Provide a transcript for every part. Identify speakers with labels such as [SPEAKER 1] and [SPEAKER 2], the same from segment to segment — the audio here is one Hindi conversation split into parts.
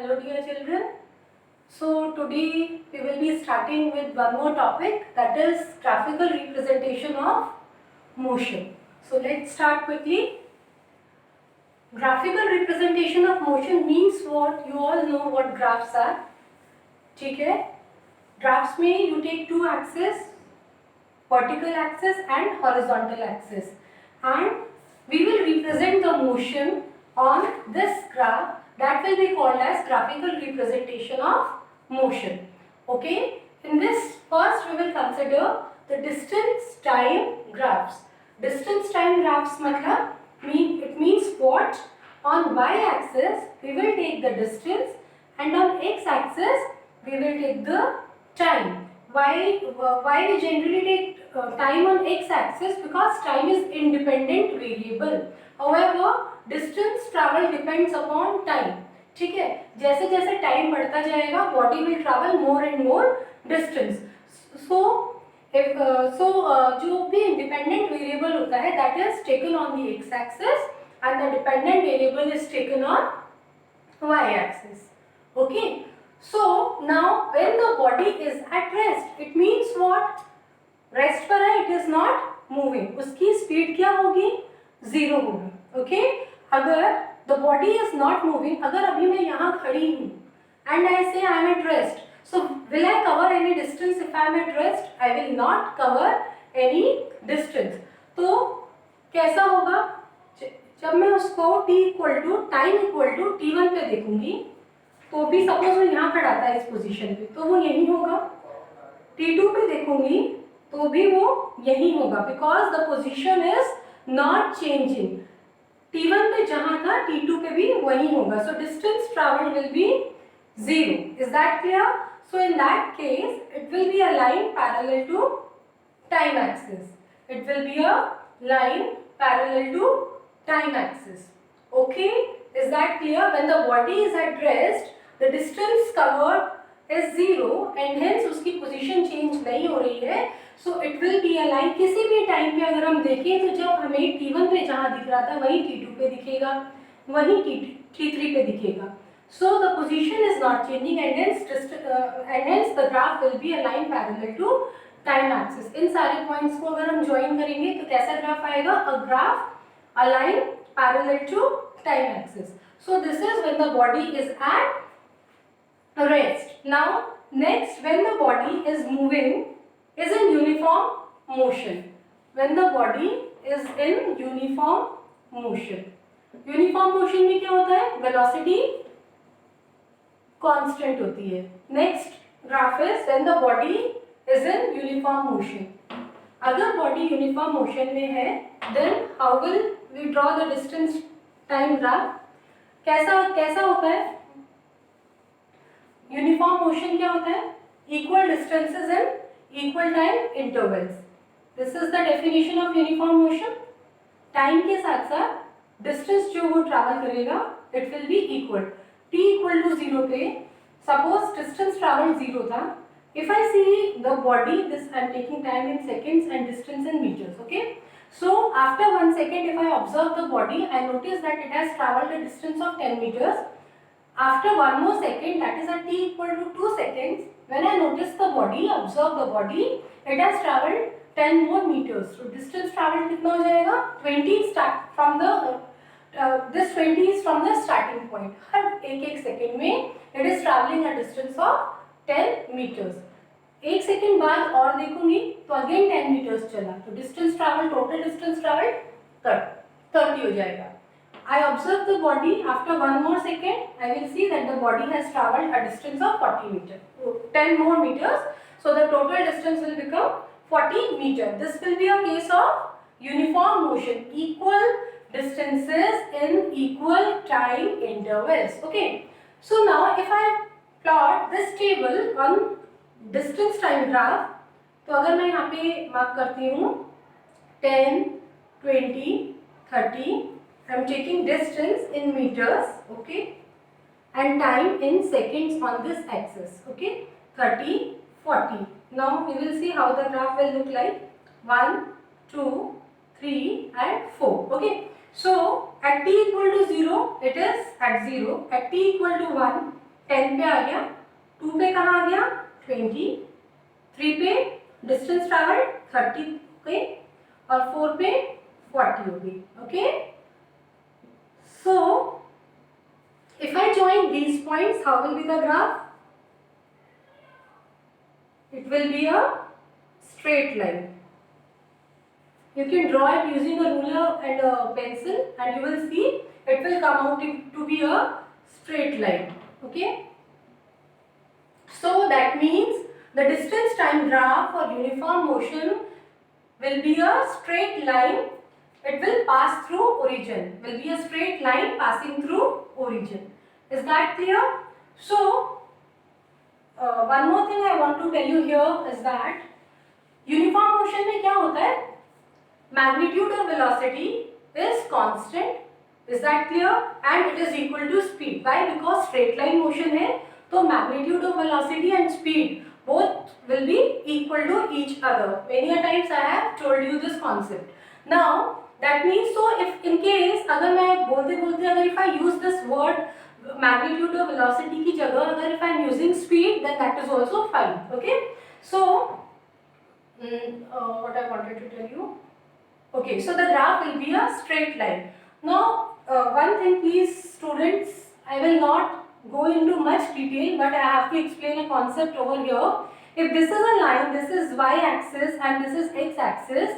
[SPEAKER 1] Hello dear children. So today we will be starting with one more topic, that is graphical representation of motion. So let's start quickly. Graphical representation of motion means what? You all know what graphs are. ठीक है? Graphs में you take two axes, vertical axis and horizontal axis, and we will represent the motion on this graph. That will be called as graphical representation of motion. Okay, in this first we will consider the distance time graphs. Distance time graphs matlab it means what? On y axis we will take the distance and on x axis we will take the time. Why we generally take time on x axis? Because time is independent variable. However, distance travel depends upon time. ठीक है, जैसे जैसे टाइम बढ़ता जाएगा body will travel more and more distance. जो भी इंडिपेंडेंट वेरिएबल होता है that is taken on the X axis and the dependent variable is taken on Y axis. Okay, so now when the body is at rest, it means what? Rest पर है, it is not moving. उसकी स्पीड क्या होगी? जीरो होगी. ओके, अगर the body is not moving, अगर अभी मैं यहाँ खड़ी हूँ and I say I am at rest, so will I cover any distance if I am at rest? I will not cover any distance. तो कैसा होगा? जब मैं उसको t equal to time equal to t1 पे देखूंगी तो भी सपोज वो यहाँ खड़ा था इस पोजीशन पे तो वो यही होगा. t2 पे देखूंगी तो भी वो यही होगा because the position is not changing. t1 पे जहां था t2 पे भी वही होगा. So distance travelled will be zero. Is that clear? So in that case it will be a line parallel to time axis. It will be a line parallel to time axis. Okay, is that clear? When the body is at rest, the distance covered is zero and hence उसकी position change नहीं हो रही है. So it will be a line. किसी भी टाइम पे अगर हम देखें तो जब हमें t1 पे जहाँ दिख रहा था वहीं t2 पे दिखेगा, वहीं t3 पे दिखेगा. So the position is not changing and hence the graph will be a line parallel to time axis. इन सारे points को अगर हम join करेंगे तो कैसा graph आएगा? A graph, a line parallel to time axis. So this is when the body is at rest. Now next, when the body is moving, is in uniform motion. When the body is in uniform motion. Uniform motion में क्या होता है? Velocity constant होती है. Next graph is when the body is in uniform motion. अगर body uniform motion में है then how will we draw the distance time graph? कैसा होता है? यूनिफॉर्म मोशन क्या होता है? Equal distances and equal time intervals. This is the definition of uniform motion. Time के साथ साथ डिस्टेंस जो वो ट्रैवल करेगा it will be equal. t equal to zero पे सपोज डिस्टेंस ट्रैवल जीरो था. If I see the body, this I am taking time in seconds and distance in meters. Okay, so after 1 second, if I observe the body, I notice that it has traveled a distance of 10 meters. After 1 more second, that is at t equal to 2 seconds, when I notice the body, observe the body, it has traveled 10 more meters. So distance traveled कितना हो जाएगा? 20 start from the this 20 is from the starting point. हर एक सेकेंड में it is traveling a distance of 10 meters. एक सेकेंड बाद और देखूंगी तो अगेन 10 मीटर्स चला तो distance travel, total distance travel 30 हो जाएगा. I observe the body. After 1 more second, I will see that the body has traveled a distance of 40 meters. 10 more meters. So the total distance will become 40 meters. This will be a case of uniform motion. Equal distances in equal time intervals. Okay. So now if I plot this table on distance time graph, तो अगर मैं यहाँ पे मार्क करती हूँ 10, 20, 30, I am taking distance in metres. Okay, and time in seconds on this axis. Okay, 30, 40. Now we will see how the graph will look like. 1, 2, 3 and 4. Okay, so at t equal to 0 it is at 0. At t equal to 1 10 पे आ गया, 2 पे कहाँ आ गया 20, 3 पे डिस्टेंस ट्रैवल 30 पे, और 4 पे 40 हो गई. Okay, so if I join these points, how will be the graph? It will be a straight line. You can draw it using a ruler and a pencil, and you will see it will come out to be a straight line. Okay, so that means the distance time graph for uniform motion will be a straight line. It will pass through origin, will be a straight line passing through origin. Is that clear? So one more thing I want to tell you here is that uniform motion में क्या होता है, magnitude of velocity is constant. Is that clear? And it is equal to speed. Why? Because straight line motion है, तो magnitude of velocity and speed both will be equal to each other. Many a times I have told you this concept. Now that means, so if in case अगर मैं बोलते बोलते अगर if I use this word magnitude of velocity की जगह अगर if I am using speed, then that is also fine. Okay, so what I wanted to tell you. Okay, so the graph will be a straight line. Now one thing please students, I will not go into much detail, but I have to explain a concept over here. If this is a line, this is y axis and this is x axis,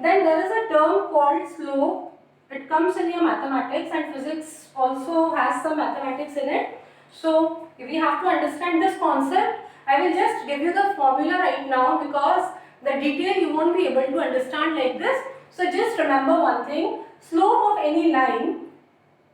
[SPEAKER 1] then there is a term called slope. It comes in your mathematics, and physics also has some mathematics in it. So if we have to understand this concept, I will just give you the formula right now, because the detail you won't be able to understand like this. So just remember one thing, slope of any line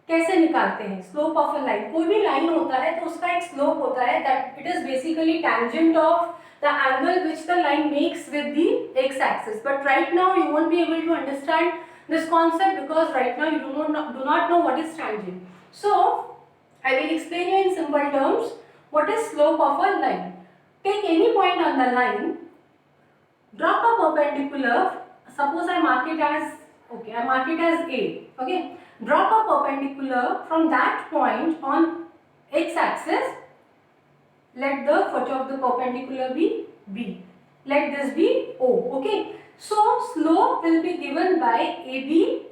[SPEAKER 1] कैसे निकालते हैं. स्लोप ऑफ अ लाइन, कोई भी लाइन होता है तो उसका एक स्लोप होता है, that it is basically tangent of the angle which the line makes with the X axis. But right now you won't be able to understand this concept because right now you do not know what is tangent. So I will explain you in simple terms what is slope of a line. Take any point on the line, drop a perpendicular. Suppose I mark it as A. Okay, drop a perpendicular from that point on x-axis. Let the foot of the perpendicular be B. Let this be O. Okay, so slope will be given by AB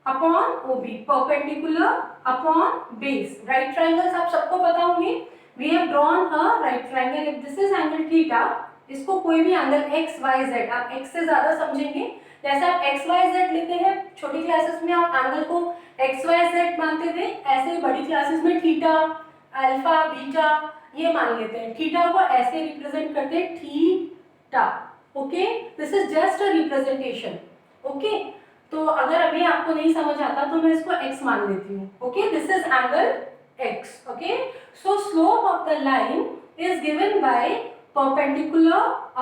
[SPEAKER 1] upon OB, perpendicular upon base. Right triangles आप सबको पता होंगे. We have drawn a right triangle. If this is angle theta, इसको कोई भी एंगल x y z, आप x से ज्यादा समझेंगे. जैसे आप x y z लेते हैं छोटी क्लासेस में, आप एंगल को x y z मानते थे, ऐसे ही बड़ी क्लासेस में थीटा, अल्फा, बीटा ये मान लेते हैं. थीटा को ऐसे रिप्रेजेंट करते हैं theta. Okay, this is just a representation. Okay, तो अगर अभी आपको नहीं समझ आता तो मैं इसको x मान लेती हूँ. Okay, this is angle x. Okay, so slope of the line is given by perpendicular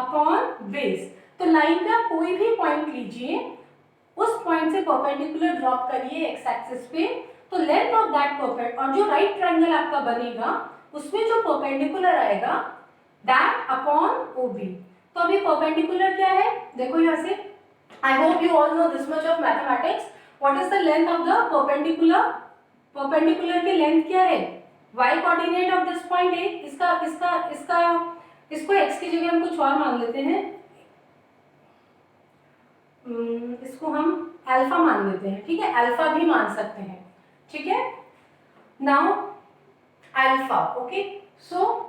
[SPEAKER 1] upon base. तो लाइन का कोई भी पॉइंट लीजिए, उस पॉइंट से परपेंडिकुलर ड्रॉप करिए एक्स एक्सिस पे, तो लेंथ ऑफ दैट परपेंड, और जो राइट ट्रायंगल आपका बनेगा उसमें जो परपेंडिकुलर आएगा दैट अपॉन ओबी. तो अभी परपेंडिकुलर क्या है देखो यहाँ से. I hope you all know this much of mathematics. What is the length of the perpendicular? Perpendicular की length क्या है? Y coordinate of this point A. इसको x की जगह हम कुछ और मान लेते हैं. इसको हम अल्फा मान लेते हैं. ठीक है, अल्फा भी मान सकते हैं. ठीक है, now alpha. Okay, so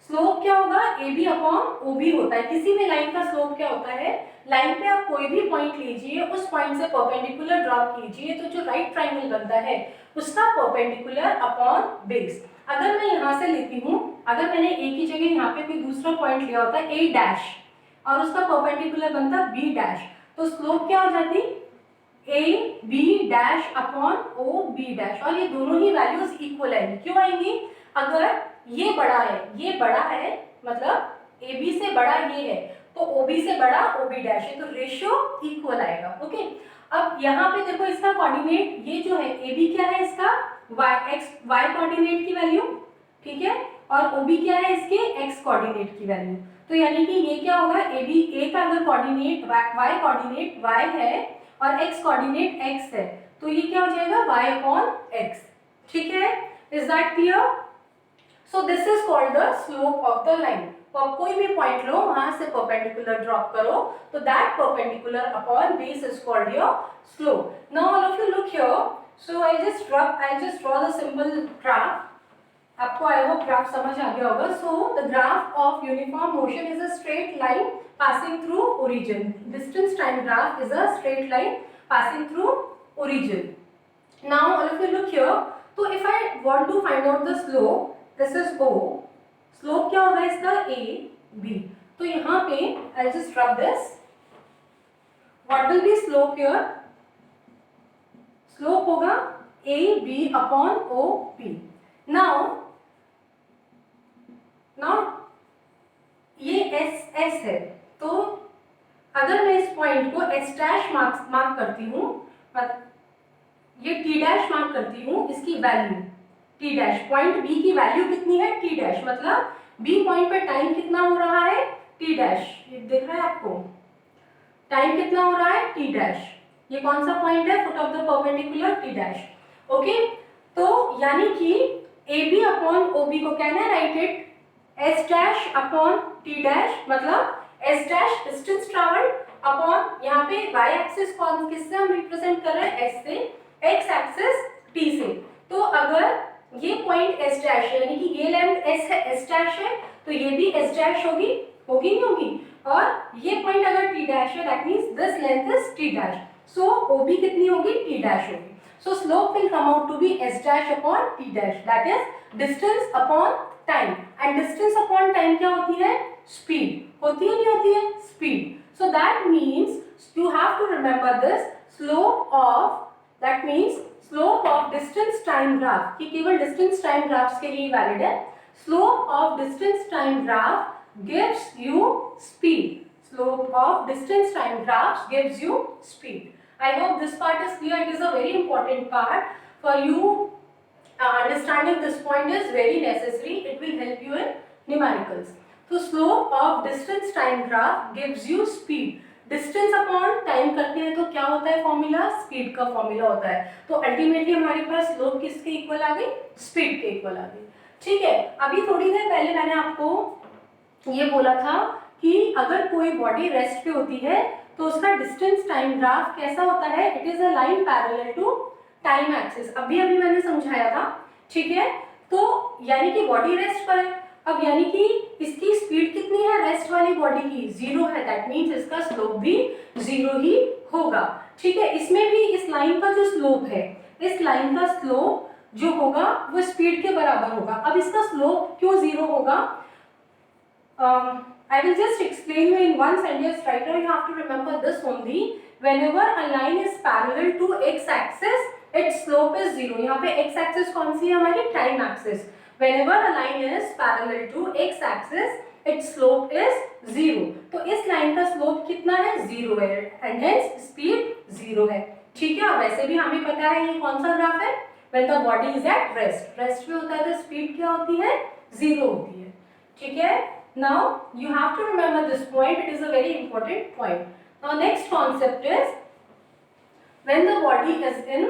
[SPEAKER 1] slope क्या होगा, A B upon O B होता है. किसी भी लाइन का स्लोप क्या होता है, लाइन पे आप कोई भी पॉइंट लीजिए, उस पॉइंट से परपेंडिकुलर ड्रॉप कीजिए, तो जो राइट ट्रायंगल बनता है उसका परपेंडिकुलर अपॉन बेस. अगर मैं यहाँ से लेती हूँ, अगर मैंने ए की जगह यहाँ पे कोई दूसरा पॉइंट लिया होता है ए डैश, और उसका परपेंडिकुलर बनता बी डैश, तो स्लोप क्या हो जाती A B dash upon O B dash. और ये दोनों ही वैल्यूज इक्वल आएंगी. क्यों आएंगी, अगर ये बड़ा है मतलब ए बी से बड़ा ये है, तो ओ बी से बड़ा ओ बी डैश है, तो रेशियो इक्वल आएगा. ओके, अब यहाँ पे देखो इसका कोऑर्डिनेट ये जो है ए बी क्या है, इसका वाई कोऑर्डिनेट की वैल्यू. ठीक है, और ओ बी क्या है, इसके एक्स कोऑर्डिनेट की वैल्यू. तो यानी कि ये क्या होगा, ए बी, ए का अगर कोऑर्डिनेट वाई कोऑर्डिनेट वाई है और एक्स कोऑर्डिनेट एक्स है, तो ये क्या हो जाएगा y अपॉन एक्स. ठीक है, is that clear? So this is called the slope of the line. तो आप कोई भी पॉइंट लो, वहां से परपेंडिकुलर ड्रॉप करो, तो that perpendicular upon base is called your slope. Now all of you look here, so I just draw the simple graph. आपको आई होप ग्राफ समझ आ गया होगा। So the graph of uniform motion is a straight line passing through origin. Distance time graph is a straight line passing through origin. Now all of you look here. So if I want to find out the slope, this is O. Slope क्या होगा इसका? A, B. तो यहाँ पे I'll just rub this. What will be slope here? Slope होगा A B upon O P. Now ये S है, तो अगर मैं इस पॉइंट को S डैश मार्क करती हूँ, ये T डैश मार्क करती हूँ, इसकी value T dash, point B की वैल्यू कितनी है? T डैश, मतलब B पॉइंट पे टाइम कितना हो रहा है? T dash. ये दिख रहा है आपको? टाइम कितना हो रहा है? T dash. ये कौन सा पॉइंट है? Foot of the perpendicular T dash. Okay, तो यानी कि AB अपॉन OB को कहना है right it S dash upon T dash, मतलब S dash distance travelled upon यहाँ पे y एक्सिस कौन किससे हम रिप्रेजेंट कर रहे हैं? S से, x एक्सिस T से। तो अगर ये पॉइंट S डैश है, यानी कि ये लेंथ S है, S डैश है, तो ये भी S डैश होगी, होगी नहीं होगी? और ये पॉइंट अगर T डैश है, that means this length is T dash, so OB कितनी होगी? T डैश होगी। So slope will come out to be S dash upon T dash, that is distance upon time. And distance upon time क्या होती है? Speed. होती है नहीं होती है? Speed. So that means you have to remember this slope of, that means slope of distance time graph. ये केवल distance time graphs के लिए valid है. Slope of distance time graph gives you speed. Slope of distance time graphs gives you speed. I hope this part is clear. It is a very important part for you. Understanding this point is very necessary. It will help you in numericals. So slope of distance time graph gives you speed. Distance upon time करते हैं तो क्या होता है फॉर्मूला? स्पीड का फॉर्मूला होता है। तो अल्टीमेटली हमारे पास स्लोप किसके इक्वल आ गई? स्पीड के इक्वल आ गई। ठीक है, अभी थोड़ी देर पहले मैंने आपको ये बोला था कि अगर कोई बॉडी रेस्ट पे होती है तो उसका डिस्टेंस टाइम ग्राफ कैसा होता है? It is a line parallel to time axis. अभी मैंने समझाया था, ठीक है? तो यानी कि बॉडी रेस्ट पर है, अब यानी कि इसकी स्पीड कितनी है रेस्ट वाली बॉडी की? 0 है, दैट मींस इसका स्लोप भी 0 ही होगा। ठीक है, इसमें भी इस लाइन का जो स्लोप है, इस लाइन का स्लोप जो होगा वो स्पीड के बराबर होगा। अब इसका स्लोप क्यों 0 होगा? I will just explain you in one sentence. Right now you have to remember this only. Whenever a line is parallel to x-axis, its slope is 0. यहाँ पे x-axis कौन सी है हमारी? Time axis. Whenever a line is parallel to x-axis, its slope is 0. तो इस लाइन का स्लोप कितना है? 0 है, and hence speed 0 है। ठीक है, वैसे भी हमें पता है ये कौन सा ग्राफ है? When the body is at rest. Rest में होता है तो स्पीड क्या होती है? 0 होती है। ठीक है, now you have to remember this point. It is a very important point. Now next concept is when the body is in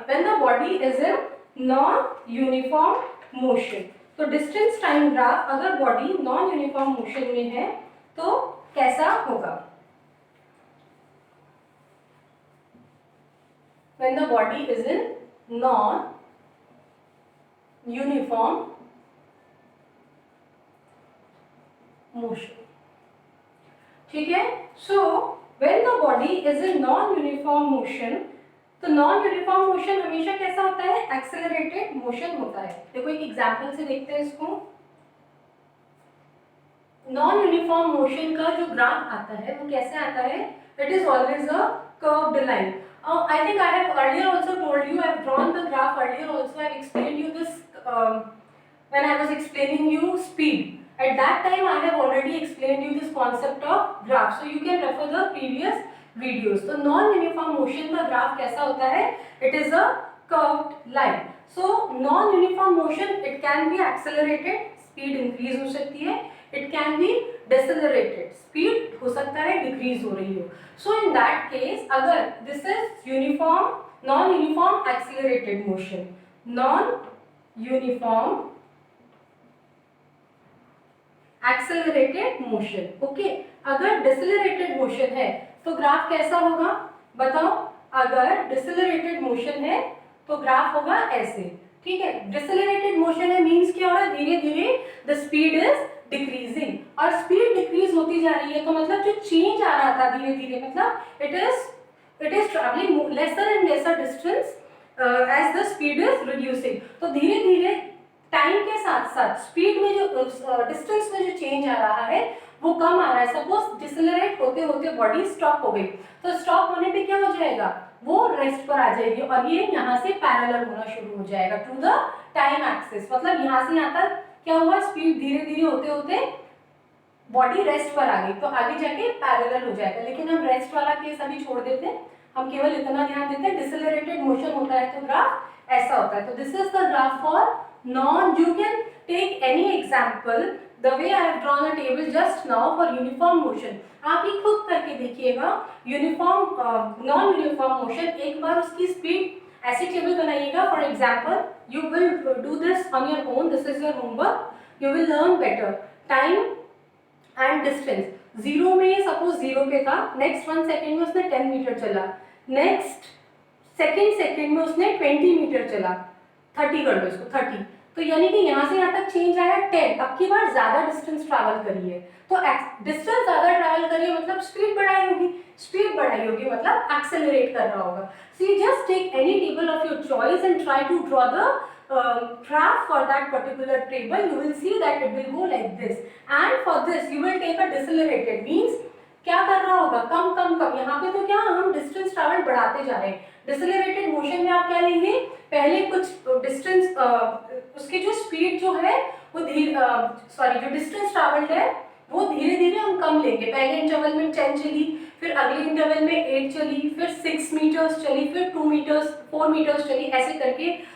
[SPEAKER 1] when the body is in non-uniform motion. तो distance time graph अगर body non-uniform motion में है तो कैसा होगा? When the body is in non-uniform motion. ठीक है, so when the body is in non-uniform motion, तो non-uniform motion हमेशा कैसा होता है? accelerated motion होता है। देखो एक एग्जांपल से देखते हैं इसको। non-uniform motion का जो ग्राफ आता है वो कैसे आता है? It is always a curved line. I think I have earlier also told you, I have drawn the graph earlier also. I have explained you this when I was explaining you speed. At that time I have already explained you this concept of graph, so you can refer the previous videos. So non-uniform motion का ग्राफ कैसा होता है? It is a curved line. So non-uniform motion, it can be accelerated, speed increase हो सकती है, it can be decelerated, speed हो सकता है decrease हो रही हो. So in that case, अगर this is uniform, non-uniform accelerated motion, uniform accelerated motion. Okay, अगर डिसेलरेटेड मोशन है तो ग्राफ कैसा होगा बताओ? अगर डिसेलरेटेड मोशन है तो ग्राफ होगा ऐसे, ठीक है। डिसेलरेटेड मोशन है मींस क्या हो रहा है, धीरे धीरे द स्पीड इज डिक्रीजिंग, और स्पीड डिक्रीज होती जा रही है तो मतलब जो चेंज आ रहा था धीरे धीरे, मतलब it is travelling lesser and lesser distance as the speed is reducing. तो धीरे धीरे टाइम के साथ साथ स्पीड में जो डिस्टेंस में जो चेंज आ रहा है वो कम आ रहा है। सपोज डिसेलरेट होते होते बॉडी स्टॉप हो गई तो स्टॉप होने पे क्या हो जाएगा, वो रेस्ट पर आ जाएगी और ये यहाँ से पैरेलल होना शुरू हो जाएगा टू द टाइम एक्सिस। मतलब यहाँ से यहाँ तक क्या हुआ, स्पीड धीरे धीरे होते होते बॉडी रेस्ट पर आ गई तो आगे जाके पैरेलल हो जाएगा। लेकिन हम रेस्ट वाला केस अभी छोड़ देते हैं, हम केवल इतना ध्यान देते हैं डिसेलरेटेड मोशन होता है तो ग्राफ ऐसा होता है। तो this is the graph for non, you can take any example the way I have drawn a table just now for uniform motion. आप ही खुद करके देखिएगा यूनिफॉर्म नॉन यूनिफॉर्म मोशन, एक बार उसकी स्पीड ऐसी टेबल बनाइएगा। For example you will do this on your own, this is your homework, you will learn better time and distance. Zero में सपोज जीरो पे था, नेक्स्ट 1 सेकेंड में उसने 10 मीटर चला, नेक्स्ट सेकेंड में उसने 20 मीटर चला, 30 कर दो इसको 30, तो यानी कि यहाँ से यहाँ तक चेंज आया 10। अब की बार ज्यादा डिस्टेंस ट्रैवल करिए तो डिस्टेंस ज्यादा ट्रैवल करिए मतलब स्पीड बढ़ाई होगी, स्पीड बढ़ाई होगी मतलब एक्सेलरेट कर रहा होगा। So you just take any table of your choice and try to draw the graph for that particular table. You will see that it will go like this, and for this you will take a decelerated, means क्या कर रहा होगा, कम कम कम। यहाँ पे तो क्या हम डिस्टेंस ट्रैवल बढ़ाते जा रहे हैं। डिसेलरेटेड मोशन में आप क्या लेंगे, पहले कुछ डिस्टेंस उसकी जो स्पीड जो है वो जो डिस्टेंस ट्रैवल्ड है वो धीरे धीरे हम कम लेंगे। पहले इंटरवल में 10 चली, फिर अगले इंटरवल में 8 चली, फिर 6 मीटर्स चली, फिर 2 मीटर्स 4 मीटर्स चली, ऐसे करके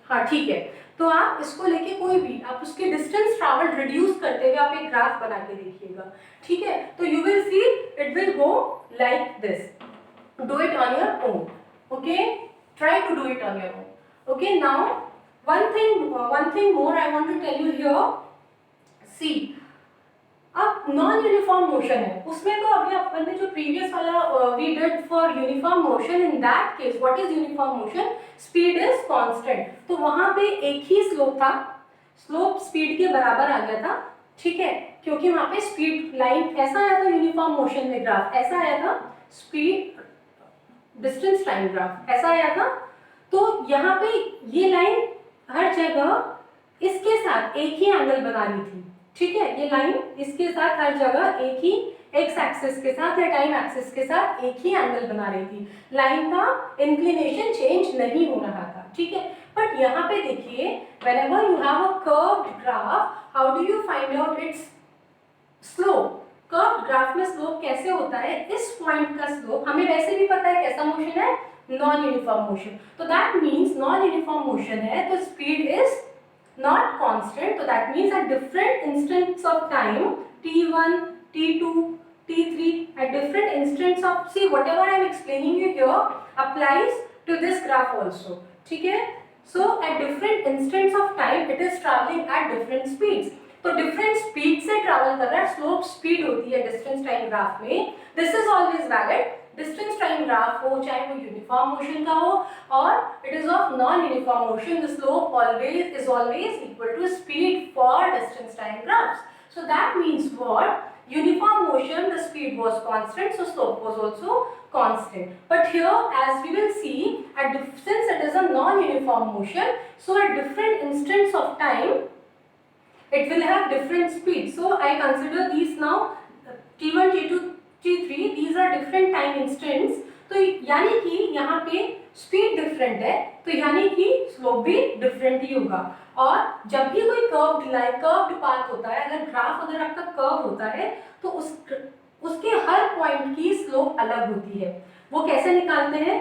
[SPEAKER 1] हाँ ठीक है। तो आप इसको लेके कोई भी आप उसके डिस्टेंस ट्रैवल रिड्यूस करते हुए आप एक ग्राफ बना के देखिएगा, ठीक है। तो you will see it will go like this, do it on your own, okay, try to do it on your own, okay। Now one thing more I want to tell you here, see अब नॉन यूनिफॉर्म मोशन है उसमें तो अभी अपन ने जो प्रीवियस वाला we did for uniform motion, in that case what is uniform motion, speed is constant. तो वहां पे एक ही स्लोप था, स्लोप स्पीड के बराबर आ गया था, ठीक है, क्योंकि वहां पे स्पीड लाइन ऐसा आया था यूनिफॉर्म मोशन में, ग्राफ ऐसा आया था, स्पीड डिस्टेंस टाइम ग्राफ ऐसा आया था। तो यहाँ पे ये लाइन हर जगह इसके साथ एक ही एंगल बना रही थी, ठीक है। ये लाइन इसके साथ हर जगह एक ही एक्स एक्सिस के साथ या टाइम एक्सिस के साथ एक ही एंगल बना रही थी, लाइन का इंक्लिनेशन चेंज नहीं हो रहा था, ठीक है। बट यहाँ पे देखिए whenever you have a curved graph, how do you find out its slope? Curve graph में स्लोप कैसे होता है, इस पॉइंट का स्लोप हमें वैसे भी पता है कैसा मोशन है, नॉन यूनिफॉर्म मोशन। तो that means non uniform motion है तो speed is not constant, so that means at different instants of time t1 t2 t3 at different instants of, see whatever I am explaining you here applies to this graph also, ठीक है। So at different instants of time it is traveling at different speeds, तो different speed से travel कर रहा है, slope speed होती है distance time graph में, this is always valid। Distance time graph हो चाहे वो यूनिफॉर्म मोशन का हो और it is of non uniform motion, the slope is always equal to speed for distance time graphs. So that means what, uniform motion the speed was constant, so slope was also constant. But here as we will see since it is a non uniform motion, so at different instants of time it will have different speed. So I consider these now t1 t2 t3, these are different time instants। तो यानी कि यहाँ पे स्पीड डिफरेंट है तो यानी कि स्लोप भी डिफरेंट ही होगा। और जब भी कोई कर्व्ड पाथ होता है, अगर ग्राफ अगर आपका कर्व होता है तो उसके हर पॉइंट की स्लोप अलग होती है। वो कैसे निकालते हैं,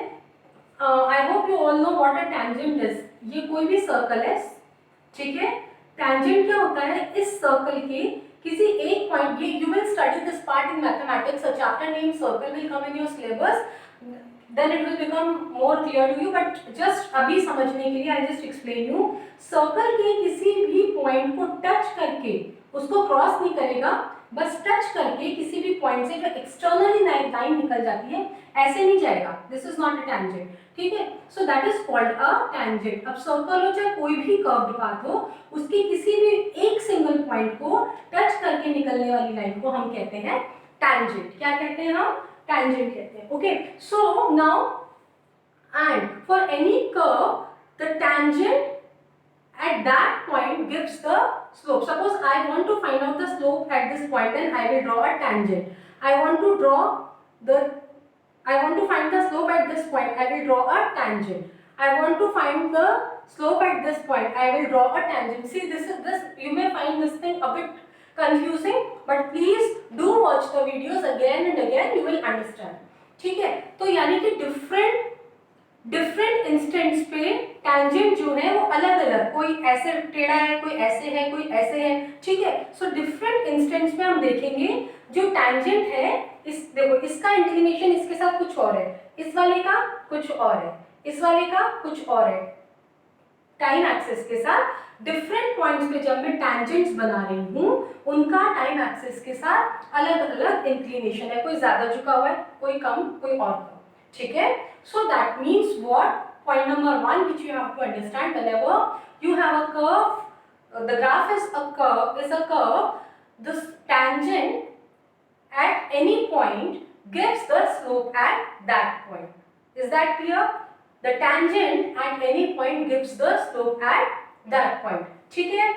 [SPEAKER 1] I hope you all know what a tangent is. ये कोई भी सर्कल है, ठीक है, टैंजेंट क्या होता है, इस सर्कल के किसी एक पॉइंट, ये you will study this part in mathematics, a chapter name circle will come in your syllabus. then it will become more clear to you, but just अभी समझने के लिए I'll just explain you. Circle के किसी भी पॉइंट को टच करके, उसको क्रॉस नहीं करेगा, बस टच करके किसी भी पॉइंट से जो एक्सटर्नली लाइन निकल जाती है ऐसे नहीं जाएगा, this is not a tangent, ठीक है. So that is called a tangent. अब सर्कल हो चाहे कोई भी कर्व्ड पाथ हो, उसकी किसी भी एक सिंगल पॉइंट को टच करके निकलने वाली लाइन को हम कहते हैं टैंजेंट. क्या कहते हैं हम? टैंजेंट कहते हैं. Okay, so now and for any curve the tangent at that point gives the slope. Suppose I want to find out the slope at this point, then I will draw a tangent. I want to find the slope at this point, I will draw a tangent. I want to find the slope at this point, I will draw a tangent. See, this you may find this thing a bit confusing, but please do watch the videos again and again, you will understand. ठीक है, तो यानी कि डिफरेंट इंस्टेंट्स पे टैंजेंट जो है वो अलग अलग, कोई ऐसे टेढ़ा है, कोई ऐसे है, कोई ऐसे है, ठीक है. सो डिफरेंट इंस्टेंट्स में हम देखेंगे जो टैंजेंट है, इस देखो इसका इंक्लिनेशन इसके साथ कुछ और है, इस वाले का कुछ और है, इस वाले का कुछ और है. टाइम एक्सिस के साथ डिफरेंट पॉइंट्स पे जब मैं टैंजेंट्स बना रही हूँ, उनका टाइम एक्सिस के साथ अलग अलग इंक्लिनेशन है, कोई ज्यादा झुका हुआ है, कोई कम, कोई और कम, ठीक है. So that means what? Point number 1 which you have to understand, whenever you have a curve, the graph is a curve, this tangent at any point gives the slope at that point. Is that clear? The tangent at any point gives the slope at that point. ठीक है?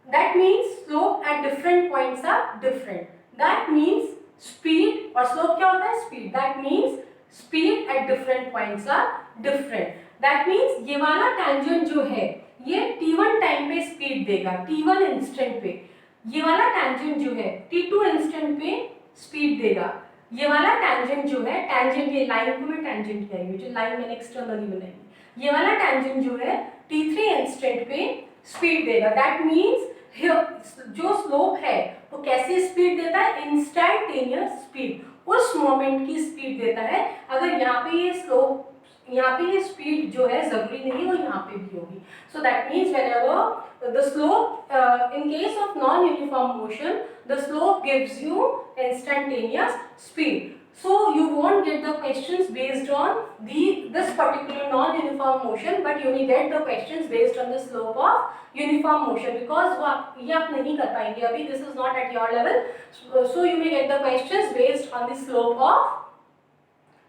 [SPEAKER 1] That means slope at different points are different. That means speed, और slope क्या होता है? Speed. That means speed at different points are different. That means ये वाला tangent जो है ये t1 टाइम पे स्पीड देगा, t1 इंस्टेंट पे. ये वाला tangent जो है t2 इंस्टेंट पे स्पीड देगा. ये वाला tangent जो है, tangent ये लाइन को मैं tangent कह रही हूँ, जो लाइन मैंने एक्सटर्नली बनाई, ये वाला tangent जो है t3 इंस्टेंट पे स्पीड देगा. That means जो स्लोप है वो कैसी स्पीड देता है? इंस्टैंटेनियस स्पीड, उस मोमेंट की स्पीड देता है. अगर यहाँ पे ये स्लोप, यहाँ पे ये स्पीड जो है जरूरी नहीं वो यहाँ पे भी होगी. So that means whenever the slope in case of non uniform motion the slope gives you instantaneous speed. So you won't get the questions based on this particular non-uniform motion, but you will get the questions based on the slope of uniform motion, because वो ये आप नहीं कर पाएंगे अभी, this is not at your level. So you may get the questions based on the slope of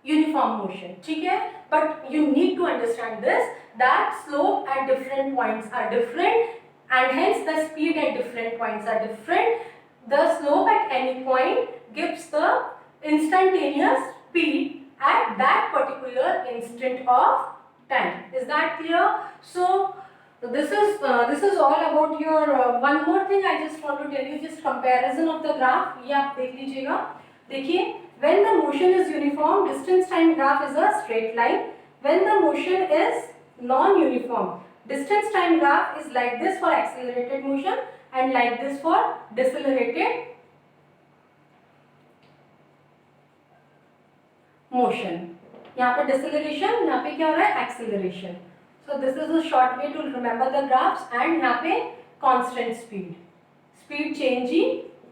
[SPEAKER 1] uniform motion, ठीक है. But you need to understand this, that slope at different points are different, and hence the speed at different points are different. The slope at any point gives the instantaneous speed at that particular instant of time. Is that clear? So this is all about your one more thing I just want to tell you, just comparison of the graph. ये आप देख लीजिएगा. देखिए, when the motion is uniform, distance time graph is a straight line. When the motion is non-uniform, distance time graph is like this for accelerated motion and like this for decelerated motion. यहाँ पर डिसेलरेशन, यहाँ पे क्या हो रहा है? Acceleration. So this is a short way to remember the graphs. And यहाँ पे कांस्टेंट स्पीड चेंज ही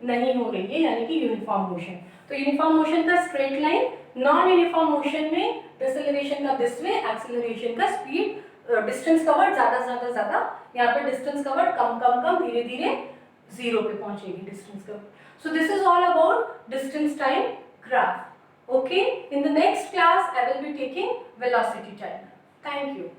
[SPEAKER 1] नहीं हो रही है, यानी कि यूनिफॉर्म मोशन. तो यूनिफॉर्म मोशन का straight line, non uniform motion में डिसेलरेशन का दिस वे, एक्सेलरेशन का स्पीड, डिस्टेंस कवर्ड ज्यादा, यहाँ पे डिस्टेंस कवर्ड कम, धीरे धीरे जीरो पे पहुंचेगी distance covered. So this is all about distance time graph. Okay, in the next class I will be taking velocity time. Thank you.